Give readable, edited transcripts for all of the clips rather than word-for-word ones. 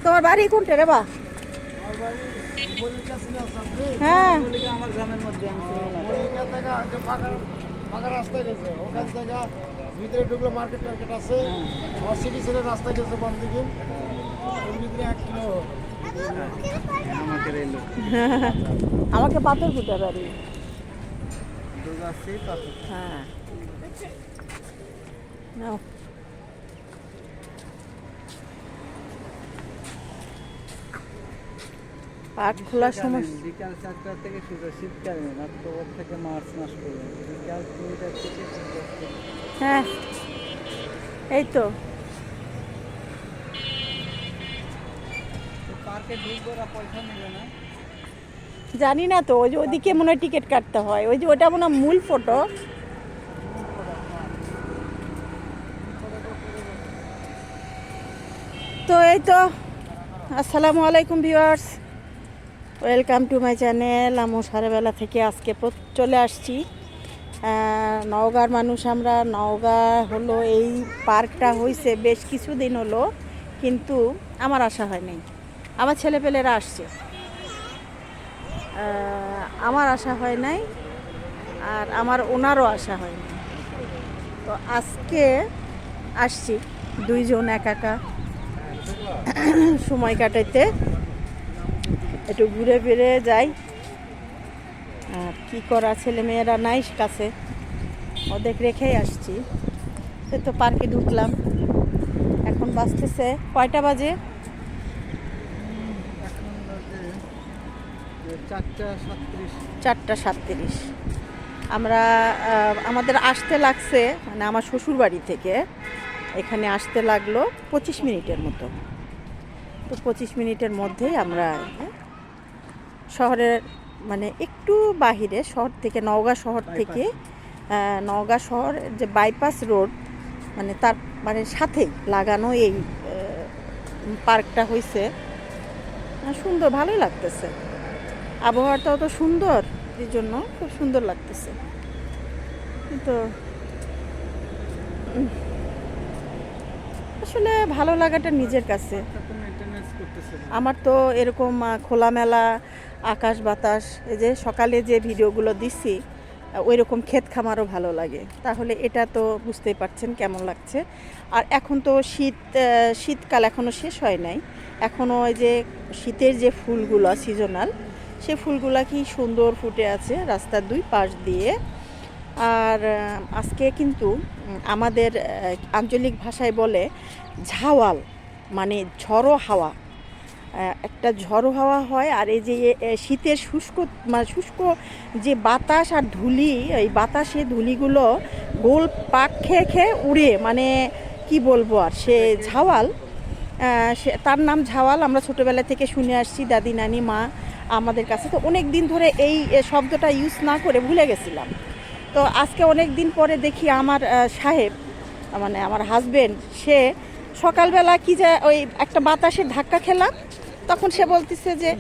তোমার বাড়ি কোনটা রে বা? হ্যাঁ আমার গ্রামের মধ্যে ফাঁকা রাস্তায় গেছে, ওখান থেকে ভিতরে ঢুকলো মার্কেট টার্কেট আছে, সিটি ছেড়ে রাস্তায় গেছে বাম দিকে, ওর ভিতরে 1 কিলো আমাকে রেলো আমাকে পাথর ফুটে বাড়ি। হ্যাঁ নাও। পার্ক খোলার সময় বিকাল 4টা থেকে শুরু, শীতকালে অক্টোবর থেকে মার্চ মাস পর্যন্ত বিকাল 2টা থেকে 10টা। হ্যাঁ এই তো পার্কে ঢুকবো, ওরা পয়সা নেবে না? জানি না তো, ওই যে ওদিকে মনে হয় টিকিট কাটতে হয়, ওই যে ওটা মনে হয় মূল ফটো। তো এই তো, আসসালামু আলাইকুম viewers, welcome to my channel. আমি সারাবেলা থেকে আজকে চলে আসছি নওগাঁর মানুষ আমরা। নওগাঁ হলো, এই পার্কটা হয়েছে বেশ কিছুদিন হলো, কিন্তু আমার আসা হয়নি। আমার ছেলেপেলেরা আসছে, আমার আসা হয় নাই, আর আমার ওনারও আসা হয়নি। তো আজকে আসছি দুইজন একা সময় কাটাইতে, একটু ঘুরে ফিরে যাই। আর কী করা, ছেলে মেয়েরা নাই কাছে, ওদের রেখেই আসছি। তো পার্কে ঢুকলাম, এখন বাজতেছে কয়টা বাজে? 4:37। আমরা আমাদের আসতে লাগছে, মানে আমার শ্বশুর বাড়ি থেকে এখানে আসতে লাগলো 25 মিনিটের মতো। তো 25 মিনিটের মধ্যেই আমরা শহরের, মানে একটু বাহিরে শহর থেকে, নওগাঁ শহর থেকে, নওগাঁ শহর যে বাইপাস রোড, মানে তার মানে সাথেই লাগানো এই পার্কটা হয়েছে। সুন্দর, ভালোই লাগতেছে, আবহাওয়াটাও তো সুন্দর, এই জন্য খুব সুন্দর লাগতেছে। তো আসলে ভালো লাগাটা নিজের কাছে। আমার তো এরকম খোলামেলা আকাশ বাতাস, এই যে সকালে যে ভিডিওগুলো দিচ্ছি, ওই রকম ক্ষেত খামারও ভালো লাগে। তাহলে এটা তো বুঝতেই পারছেন কেমন লাগছে। আর এখন তো শীতকাল এখনও শেষ হয় নাই, এখনও ওই যে শীতের যে ফুলগুলো সিজনাল, সে ফুলগুলা কি সুন্দর ফুটে আছে রাস্তার দুই পাশ দিয়ে। আর আজকে কিন্তু আমাদের আঞ্চলিক ভাষায় বলে ঝাওয়াল, মানে ঝড়ো হাওয়া, একটা ঝড়ো হাওয়া হয়। আর এই যে শীতের শুষ্ক যে বাতাস আর ধুলি, এই বাতাসে ধুলিগুলো গোল পাক খেয়ে খেয়ে উড়ে, মানে কি বলবো আর, সে ঝাওয়াল, সে তার নাম ঝাওয়াল। আমরা ছোটোবেলা থেকে শুনে আসছি, দাদি নানি মা আমাদের কাছে। তো অনেক দিন ধরে এই শব্দটা ইউজ না করে ভুলে গেছিলাম। তো আজকে অনেক দিন পরে দেখি আমার সাহেব, মানে আমার হাজবেন্ড, সে সকালবেলা কি যে ওই একটা বাতাসের ধাক্কা খেলাম, তখন সে বলতেছে যে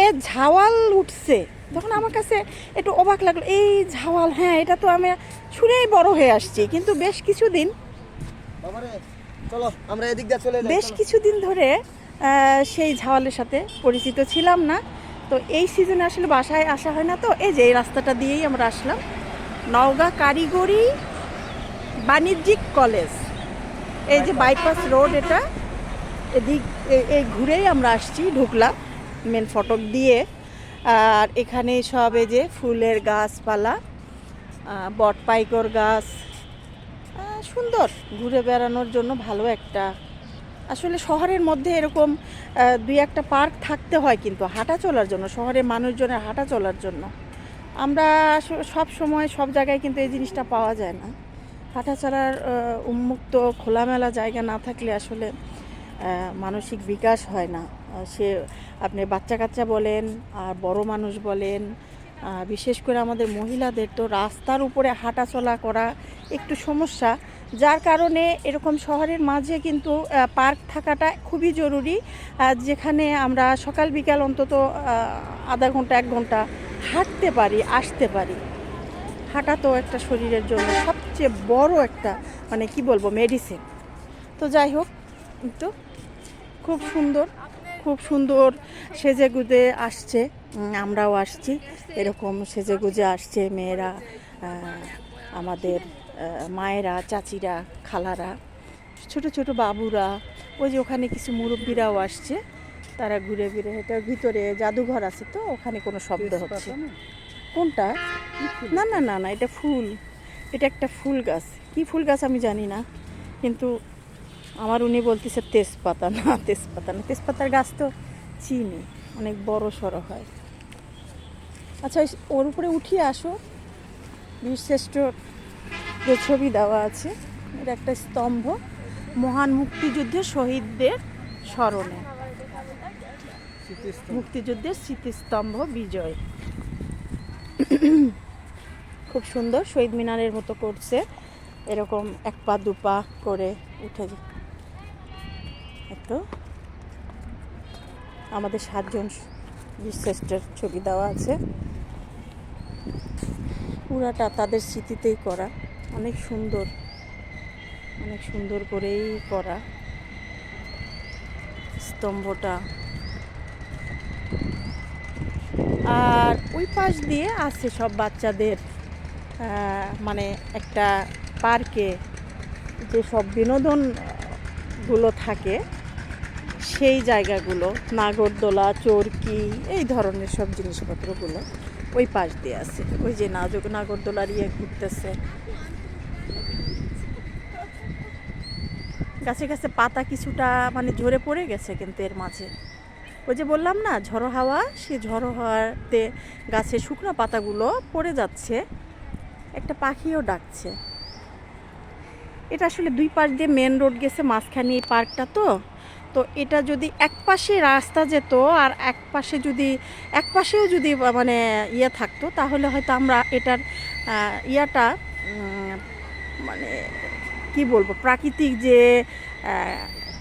এ ঝাওয়াল উঠছে। তখন আমার কাছে একটু অবাক লাগলো, এই ঝাওয়াল, হ্যাঁ এটা তো আমি শুনেই বড় হয়ে আসছি, কিন্তু বেশ কিছুদিন ধরে সেই ঝাওয়ালের সাথে পরিচিত ছিলাম না। তো এই সিজনে আসলে বাসায় আসা হয় না, তো এই যে এই রাস্তাটা দিয়েই আমরা আসলাম, নওগাঁ কারিগরি বাণিজ্যিক কলেজ, এই যে বাইপাস রোড, এটা এদিক এই ঘুরেই আমরা আসছি, ঢুকলাম মেন ফটক দিয়ে। আর এখানে সব এই যে ফুলের গাছপালা, বটপাইকর গাছ, সুন্দর ঘুরে বেড়ানোর জন্য ভালো একটা। আসলে শহরের মধ্যে এরকম দুই একটা পার্ক থাকতে হয়, কিন্তু হাঁটা চলার জন্য, শহরের মানুষজনের হাঁটা চলার জন্য। আমরা সব সময় সব জায়গায় কিন্তু এই জিনিসটা পাওয়া যায় না। হাঁটা চলার উন্মুক্ত খোলামেলা জায়গা না থাকলে আসলে মানসিক বিকাশ হয় না। সে আপনি বাচ্চা কাচ্চা বলেন আর বড় মানুষ বলেন, বিশেষ করে আমাদের মহিলাদের তো রাস্তার উপরে হাঁটা চলা করা একটু সমস্যা, যার কারণে এরকম শহরের মাঝে কিন্তু পার্ক থাকাটা খুবই জরুরি, যেখানে আমরা সকাল বিকাল অন্তত আধা ঘন্টা 1 ঘন্টা হাঁটতে পারি, আসতে পারি। হাঁটা তো একটা শরীরের জন্য সবচেয়ে বড় একটা, মানে কি বলবো, মেডিসিন। তো যাই হোক, তো খুব সুন্দর খুব সুন্দর সেজে গুজে আসছে, আমরাও আসছি এরকম সেজে গুজে আসছে মেয়েরা, আমাদের মায়েরা, চাচিরা, খালারা, ছোট ছোট বাবুরা, ওই যে ওখানে কিছু মুরব্বীরাও আসছে, তারা ঘুরে ঘুরে, এটার ভিতরে জাদুঘর আছে তো ওখানে কোনো শব্দ হচ্ছে। কোনটা? না না না না, এটা ফুল, এটা একটা ফুল গাছ, কি ফুল গাছ আমি জানি না, কিন্তু আমার উনি বলতেছে তেজপাতা। না তেজপাতা না, তেজপাতার গাছ তো চিনি, অনেক বড় সড়ো হয়। আচ্ছা ওর উপরে উঠিয়ে আসো, বীরশ্রেষ্ঠ যে ছবি দেওয়া আছে, এটা একটা স্তম্ভ, মহান মুক্তিযুদ্ধের শহীদদের স্মরণে, মুক্তিযুদ্ধের স্মৃতিস্তম্ভ বিজয়। খুব সুন্দর, শহীদ মিনারের মতো করছে, এরকম এক পা দু পা করে উঠে। তো আমাদের 7 জন বীরশ্রেষ্ঠের ছবি দেওয়া আছে, পুরাটা তাদের স্মৃতিতেই করা, অনেক সুন্দর, অনেক সুন্দর করেই করা স্তম্ভটা। আর ওই পাশ দিয়ে আছে সব বাচ্চাদের, মানে একটা পার্কে যে সব বিনোদনগুলো থাকে সেই জায়গাগুলো, নাগরদোলা, চরকি, এই ধরনের সব জিনিসপত্রগুলো ওই পাশ দিয়ে আছে। ওই যে নাগরদোলার ঘুরতেছে, গাছে গাছে পাতা কিছুটা মানে ঝরে পড়ে গেছে, কিন্তু এর মাঝে ওই যে বললাম না ঝড়ো হাওয়া, সেই ঝড়ো হাওয়াতে গাছের শুকনো পাতাগুলো পড়ে যাচ্ছে, একটা পাখিও ডাকছে। এটা আসলে দুই পাশ দিয়ে মেন রোড গেছে, মাঝখানে এই পার্কটা, তো তো এটা যদি এক পাশে রাস্তা যেত আর এক পাশেও যদি মানে ইয়ে থাকতো, তাহলে হয়তো আমরা এটার ইয়াটা মানে কি বলবো, প্রাকৃতিক যে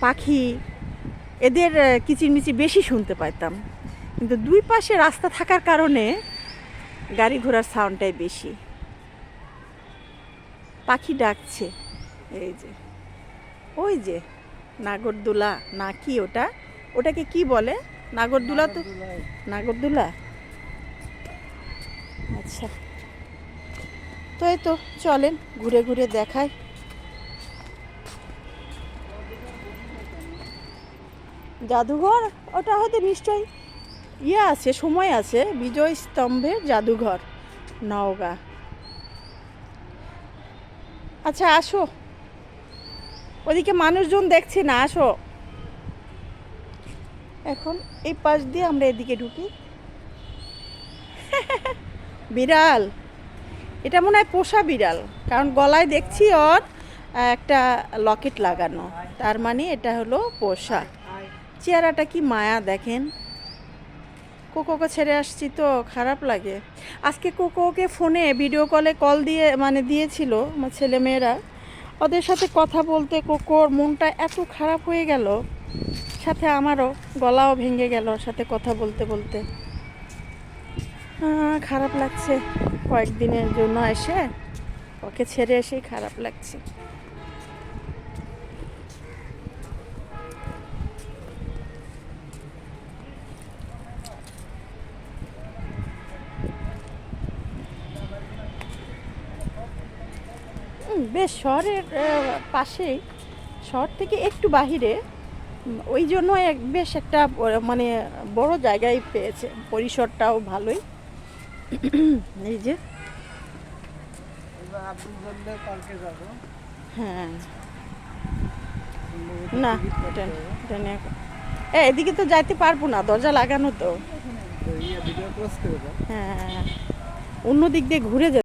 পাখি এদের কিচিরমিচির বেশি শুনতে পাইতাম, কিন্তু দুই পাশে রাস্তা থাকার কারণে গাড়ি ঘোড়ার সাউন্ডটাই বেশি। পাখি ডাকছে, এই যে ওই যে নাগরদোলা না কি ওটা, ওটাকে কি বলে? নাগরদোলা তো, নাগরদোলা। আচ্ছা, তো এই তো চলেন ঘুরে ঘুরে দেখাই। জাদুঘর ওটা হয়তো নিশ্চয়ই ইয়ে আছে, সময় আছে, বিজয় স্তম্ভের জাদুঘর, নওগাঁ। আচ্ছা আসো, ওদিকে মানুষজন দেখছি না, আসো। এখন এই পাশ দিয়ে আমরা এদিকে ঢুকি। বিড়াল, এটা মনে হয় পোষা বিড়াল, কারণ গলায় দেখছি ওর একটা লকেট লাগানো, তার মানে এটা হলো পোষা। চেহারাটা কি মায়া দেখেন। কোকোকে ছেড়ে আসছি তো খারাপ লাগে। আজকে কোকোকে ফোনে ভিডিও কলে কল দিয়ে মানে দিয়েছিল আমার ছেলে মেয়েরা, ওদের সাথে কথা বলতে কোকোর মনটা এত খারাপ হয়ে গেল, সাথে আমারও গলাও ভেঙে গেল সাথে কথা বলতে বলতে। খারাপ লাগছে, কয়েকদিনের জন্য এসে ওকে ছেড়ে এসেই খারাপ লাগছে। বেশ শহরের পাশেই, শহর থেকে একটু বাহিরে, ওই জন্য বেশ একটা মানে বড় জায়গায় পেয়েছে, পরিসরটাও ভালোই। এই যে হ্যাঁ, না এদিকে তো যাইতে পারবো না, দরজা লাগানো তো। হ্যাঁ, অন্য দিক দিয়ে ঘুরে যেতে